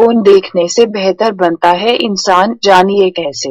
Phone देखने से बेहतर बनता है इंसान, जानिए कैसे।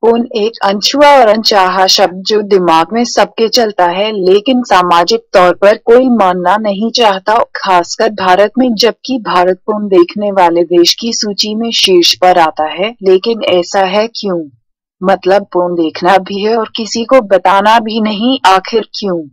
फोन एक अनछुआ और अनचाहा शब्द जो दिमाग में सबके चलता है, लेकिन सामाजिक तौर पर कोई मानना नहीं चाहता, खासकर भारत में, जबकि भारत फोन देखने वाले देश की सूची में शीर्ष पर आता है। लेकिन ऐसा है क्यों? मतलब फोन देखना भी है और किसी को बताना भी नहीं, आखिर क्यों?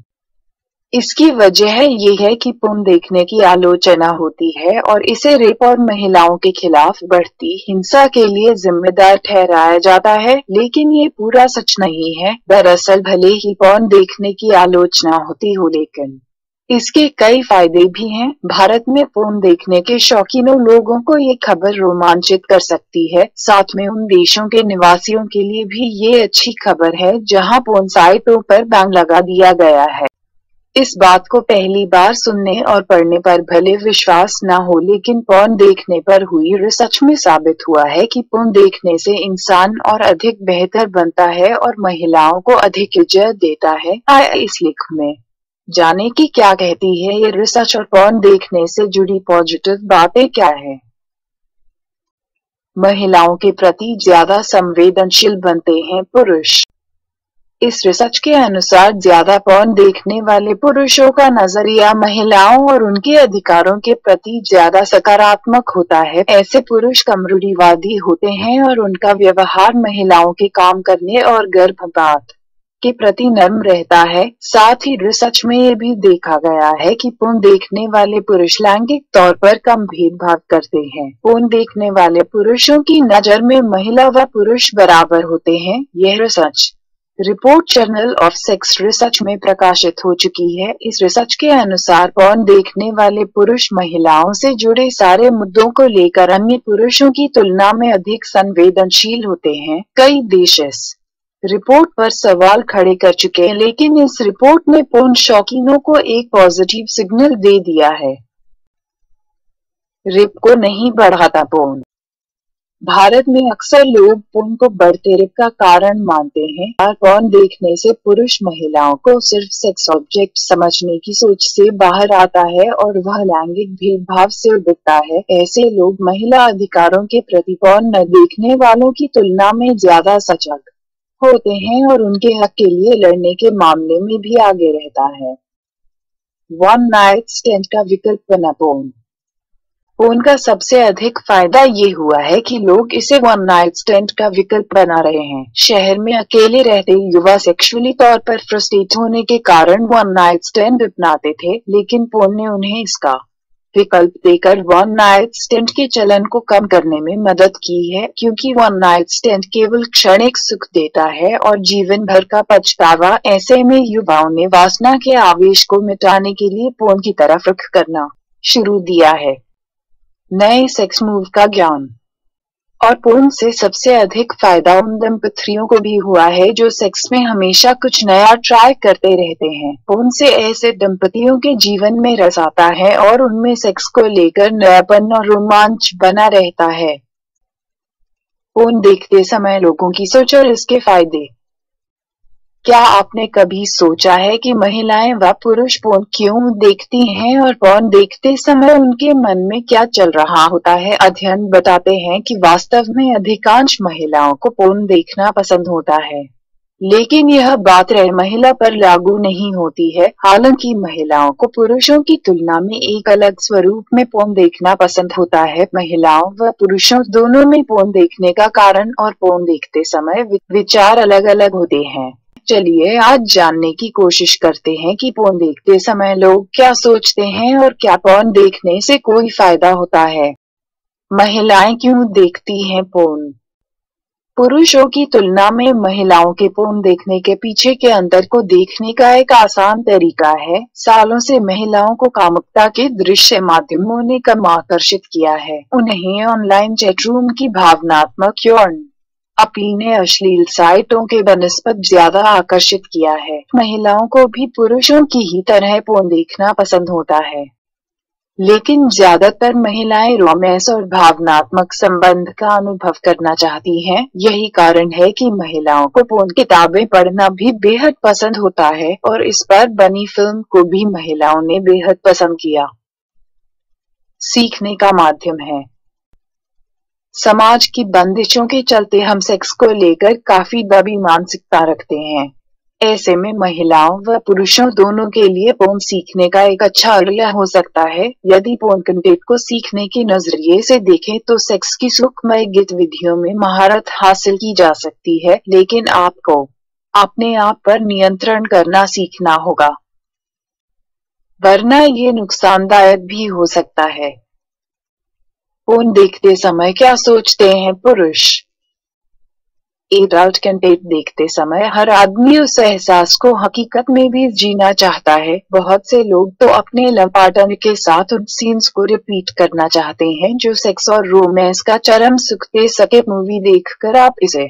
इसकी वजह ये है कि फोन देखने की आलोचना होती है और इसे रेप और महिलाओं के खिलाफ बढ़ती हिंसा के लिए जिम्मेदार ठहराया जाता है, लेकिन ये पूरा सच नहीं है। दरअसल भले ही फोन देखने की आलोचना होती हो, लेकिन इसके कई फायदे भी हैं। भारत में फोन देखने के शौकीनों लोगों को ये खबर रोमांचित कर सकती है, साथ में उन देशों के निवासियों के लिए भी ये अच्छी खबर है जहां फोन साइटों पर बैन लगा दिया गया है। इस बात को पहली बार सुनने और पढ़ने पर भले विश्वास न हो, लेकिन फोन देखने पर हुई रिसर्च में साबित हुआ है कि फोन देखने से इंसान और अधिक बेहतर बनता है और महिलाओं को अधिक इज्जत देता है। आइए इस लेख में जाने की क्या कहती है ये रिसर्च और फोन देखने से जुड़ी पॉजिटिव बातें क्या है। महिलाओं के प्रति ज्यादा संवेदनशील बनते हैं पुरुष। इस रिसर्च के अनुसार ज्यादा फोन देखने वाले पुरुषों का नजरिया महिलाओं और उनके अधिकारों के प्रति ज्यादा सकारात्मक होता है। ऐसे पुरुष कम रूढ़िवादी होते हैं और उनका व्यवहार महिलाओं के काम करने और गर्भपात के प्रति नर्म रहता है। साथ ही रिसर्च में ये भी देखा गया है कि फोन देखने वाले पुरुष लैंगिक तौर पर कम भेदभाव करते हैं। फोन देखने वाले पुरुषों की नजर में महिला व पुरुष बराबर होते हैं। यह research report journal of sex research में प्रकाशित हो चुकी है। इस रिसर्च के अनुसार फोन देखने वाले पुरुष महिलाओं से जुड़े सारे मुद्दों को लेकर अन्य पुरुषों की तुलना में अधिक संवेदनशील होते हैं। कई देश इस रिपोर्ट पर सवाल खड़े कर चुके हैं, लेकिन इस रिपोर्ट ने फोन शौकीनों को एक पॉजिटिव सिग्नल दे दिया है। रेप को नहीं बढ़ाता फोन। भारत में अक्सर लोग फोन को बढ़ते रेप का कारण मानते हैं। फोन देखने से पुरुष महिलाओं को सिर्फ सेक्स ऑब्जेक्ट समझने की सोच से बाहर आता है और वह लैंगिक भेदभाव से उबरता है। ऐसे लोग महिला अधिकारों के प्रति फोन न देखने वालों की तुलना में ज्यादा सजग होते हैं और उनके हक के लिए लड़ने के मामले में भी आगे रहता है। वन नाइट स्टैंड का विकल्प बना फोन। फोन का सबसे अधिक फायदा ये हुआ है कि लोग इसे वन नाइट स्टैंड का विकल्प बना रहे हैं। शहर में अकेले रहते युवा सेक्सुअली तौर पर फ्रस्ट्रेट होने के कारण वन नाइट स्टैंड अपनाते थे, लेकिन फोन ने उन्हें इसका विकल्प देकर वन नाइट स्टैंड के चलन को कम करने में मदद की है, क्योंकि वन नाइट स्टैंड केवल क्षणिक सुख देता है और जीवन भर का पछतावा। ऐसे में युवाओं ने वासना के आवेश को मिटाने के लिए फोन की तरफ रुख करना शुरू दिया है। नए सेक्स मूव का ज्ञान और फोन से सबसे अधिक फायदा उन दंपतियों को भी हुआ है जो सेक्स में हमेशा कुछ नया ट्राई करते रहते हैं। फोन से ऐसे दंपतियों के जीवन में रस आता है और उनमें सेक्स को लेकर नयापन और रोमांच बना रहता है। फोन देखते समय लोगों की सोच और इसके फायदे। क्या आपने कभी सोचा है कि महिलाएं व पुरुष फोन क्यों देखती हैं और फोन देखते समय उनके मन में क्या चल रहा होता है? अध्ययन बताते हैं कि वास्तव में अधिकांश महिलाओं को फोन देखना पसंद होता है, लेकिन यह बात महिला पर लागू नहीं होती है। हालांकि महिलाओं को पुरुषों की तुलना में एक अलग स्वरूप में फोन देखना पसंद होता है। महिलाओं व पुरुषों दोनों में फोन देखने का कारण और फोन देखते समय विचार अलग अलग होते हैं। चलिए आज जानने की कोशिश करते हैं कि फोन देखते समय लोग क्या सोचते हैं और क्या फोन देखने से कोई फायदा होता है। महिलाएं क्यों देखती हैं फोन? पुरुषों की तुलना में महिलाओं के फोन देखने के पीछे के अंतर को देखने का एक आसान तरीका है। सालों से महिलाओं को कामुकता के दृश्य माध्यमों ने कम आकर्षित किया है। उन्हें ऑनलाइन चैटरूम की भावनात्मक यौन अपील ने अश्लील साइटों के बनिस्बत ज्यादा आकर्षित किया है। महिलाओं को भी पुरुषों की ही तरह फोन देखना पसंद होता है, लेकिन ज्यादातर महिलाएं रोमांस और भावनात्मक संबंध का अनुभव करना चाहती हैं। यही कारण है कि महिलाओं को फोन किताबें पढ़ना भी बेहद पसंद होता है और इस पर बनी फिल्म को भी महिलाओं ने बेहद पसंद किया। सीखने का माध्यम है। समाज की बंदिशों के चलते हम सेक्स को लेकर काफी दबी मानसिकता रखते हैं। ऐसे में महिलाओं व पुरुषों दोनों के लिए पोर्न सीखने का एक अच्छा जरिया हो सकता है। यदि पोर्न कंटेंट को सीखने के नजरिए से देखें तो सेक्स की सुखमय गतिविधियों में महारत हासिल की जा सकती है, लेकिन आपको अपने आप पर नियंत्रण करना सीखना होगा, वरना ये नुकसानदायक भी हो सकता है। पोर्न देखते समय क्या सोचते हैं पुरुष? एडल्ट कंटेंट देखते समय हर आदमी उस एहसास को हकीकत में भी जीना चाहता है। बहुत से लोग तो अपने लव पार्टनर के साथ उन सीन्स को रिपीट करना चाहते हैं जो सेक्स और रोमांस का चरम सुख दे सके। मूवी देखकर आप इसे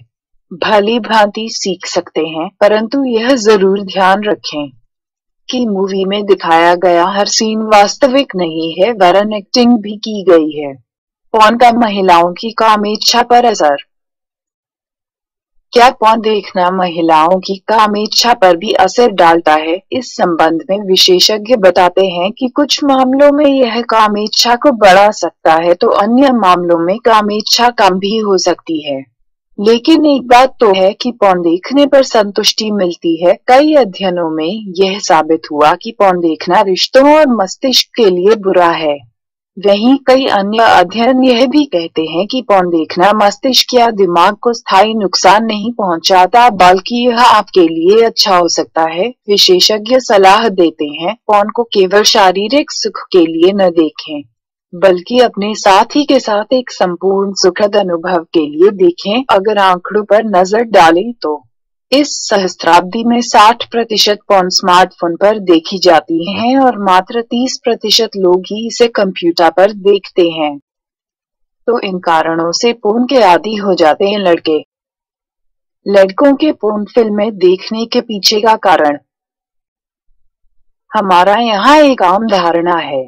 भली भांति सीख सकते हैं, परंतु यह जरूर ध्यान रखें कि मूवी में दिखाया गया हर सीन वास्तविक नहीं है, वरन एक्टिंग भी की गई है। पोर्न का महिलाओं की कामेच्छा पर असर। क्या पोर्न देखना महिलाओं की कामेच्छा पर भी असर डालता है? इस संबंध में विशेषज्ञ बताते हैं कि कुछ मामलों में यह कामेच्छा को बढ़ा सकता है तो अन्य मामलों में कामेच्छा कम भी हो सकती है। लेकिन एक बात तो है कि पोर्न देखने पर संतुष्टि मिलती है। कई अध्ययनों में यह साबित हुआ कि पोर्न देखना रिश्तों और मस्तिष्क के लिए बुरा है। वहीं कई अन्य अध्ययन यह भी कहते हैं कि पोर्न देखना मस्तिष्क या दिमाग को स्थायी नुकसान नहीं पहुंचाता, बल्कि यह आपके लिए अच्छा हो सकता है। विशेषज्ञ सलाह देते हैं, पोर्न को केवल शारीरिक सुख के लिए न देखें, बल्कि अपने साथी के साथ एक संपूर्ण सुखद अनुभव के लिए देखें। अगर आंकड़ों पर नजर डालें तो इस सहस्त्राब्दी में 60% पोर्न स्मार्टफोन पर देखी जाती हैं और मात्र 30% लोग ही इसे कंप्यूटर पर देखते हैं। तो इन कारणों से पोर्न के आदी हो जाते हैं लड़के। लड़कों के पोर्न फिल्में देखने के पीछे का कारण। हमारा यहाँ एक आम धारणा है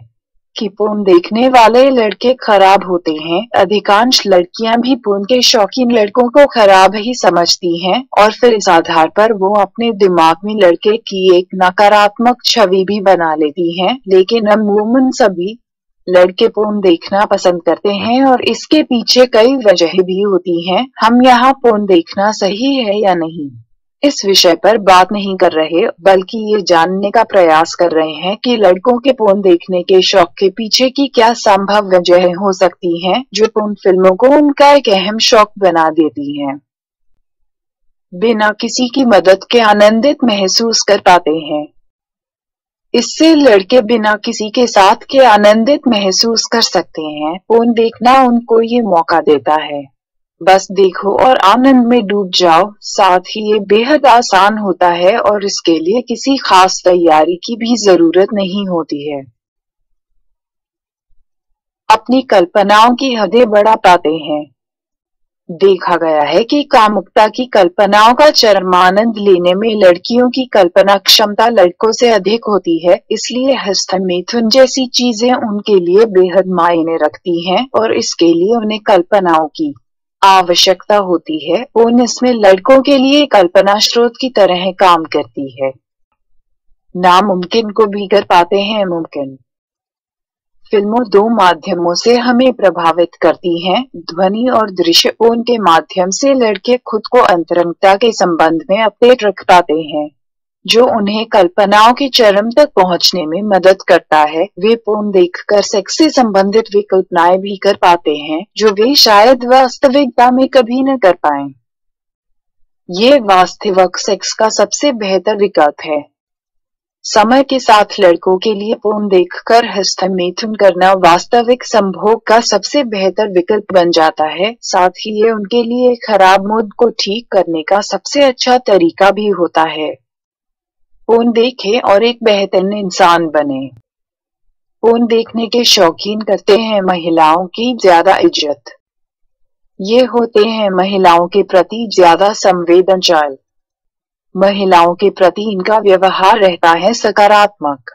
कि पोर्न देखने वाले लड़के खराब होते हैं। अधिकांश लड़कियां भी पोर्न के शौकीन लड़कों को खराब ही समझती हैं और फिर इस आधार पर वो अपने दिमाग में लड़के की एक नकारात्मक छवि भी बना लेती हैं। लेकिन अमूमन सभी लड़के पोर्न देखना पसंद करते हैं और इसके पीछे कई वजह भी होती हैं। हम यहाँ पोर्न देखना सही है या नहीं, इस विषय पर बात नहीं कर रहे, बल्कि ये जानने का प्रयास कर रहे हैं कि लड़कों के पोर्न देखने के शौक के पीछे की क्या संभव वजह हो सकती हैं, जो पोर्न फिल्मों को उनका एक अहम शौक बना देती हैं। बिना किसी की मदद के आनंदित महसूस कर पाते हैं। इससे लड़के बिना किसी के साथ के आनंदित महसूस कर सकते हैं। पोर्न देखना उनको ये मौका देता है, बस देखो और आनंद में डूब जाओ। साथ ही ये बेहद आसान होता है और इसके लिए किसी खास तैयारी की भी जरूरत नहीं होती है। अपनी कल्पनाओं की हदें बढ़ा पाते हैं। देखा गया है कि कामुकता की कल्पनाओं का चरमानंद लेने में लड़कियों की कल्पना क्षमता लड़कों से अधिक होती है। इसलिए हस्तमैथुन जैसी चीजें उनके लिए बेहद मायने रखती हैं और इसके लिए उन्हें कल्पनाओं की आवश्यकता होती है। पोर्न इसमें लड़कों के लिए कल्पना स्रोत की तरह काम करती है। नामुमकिन को भी कर पाते हैं मुमकिन। फिल्मों दो माध्यमों से हमें प्रभावित करती हैं, ध्वनि और दृश्य। पोर्न के माध्यम से लड़के खुद को अंतरंगता के संबंध में अपडेट रख पाते हैं, जो उन्हें कल्पनाओं के चरम तक पहुंचने में मदद करता है। वे पोर्न देखकर सेक्स से संबंधित विकल्पनाएं भी कर पाते हैं, जो वे शायद वास्तविकता में कभी न कर पाएं। ये वास्तविक सेक्स का सबसे बेहतर विकल्प है। समय के साथ लड़कों के लिए पोर्न देखकर हस्तमैथुन करना वास्तविक संभोग का सबसे बेहतर विकल्प बन जाता है। साथ ही ये उनके लिए खराब मूड को ठीक करने का सबसे अच्छा तरीका भी होता है। पोर्न देखें और एक बेहतर इंसान बने। पोर्न देखने के शौकीन करते हैं महिलाओं की ज्यादा इज्जत। ये होते हैं महिलाओं के प्रति ज्यादा संवेदनशील। महिलाओं के प्रति इनका व्यवहार रहता है सकारात्मक।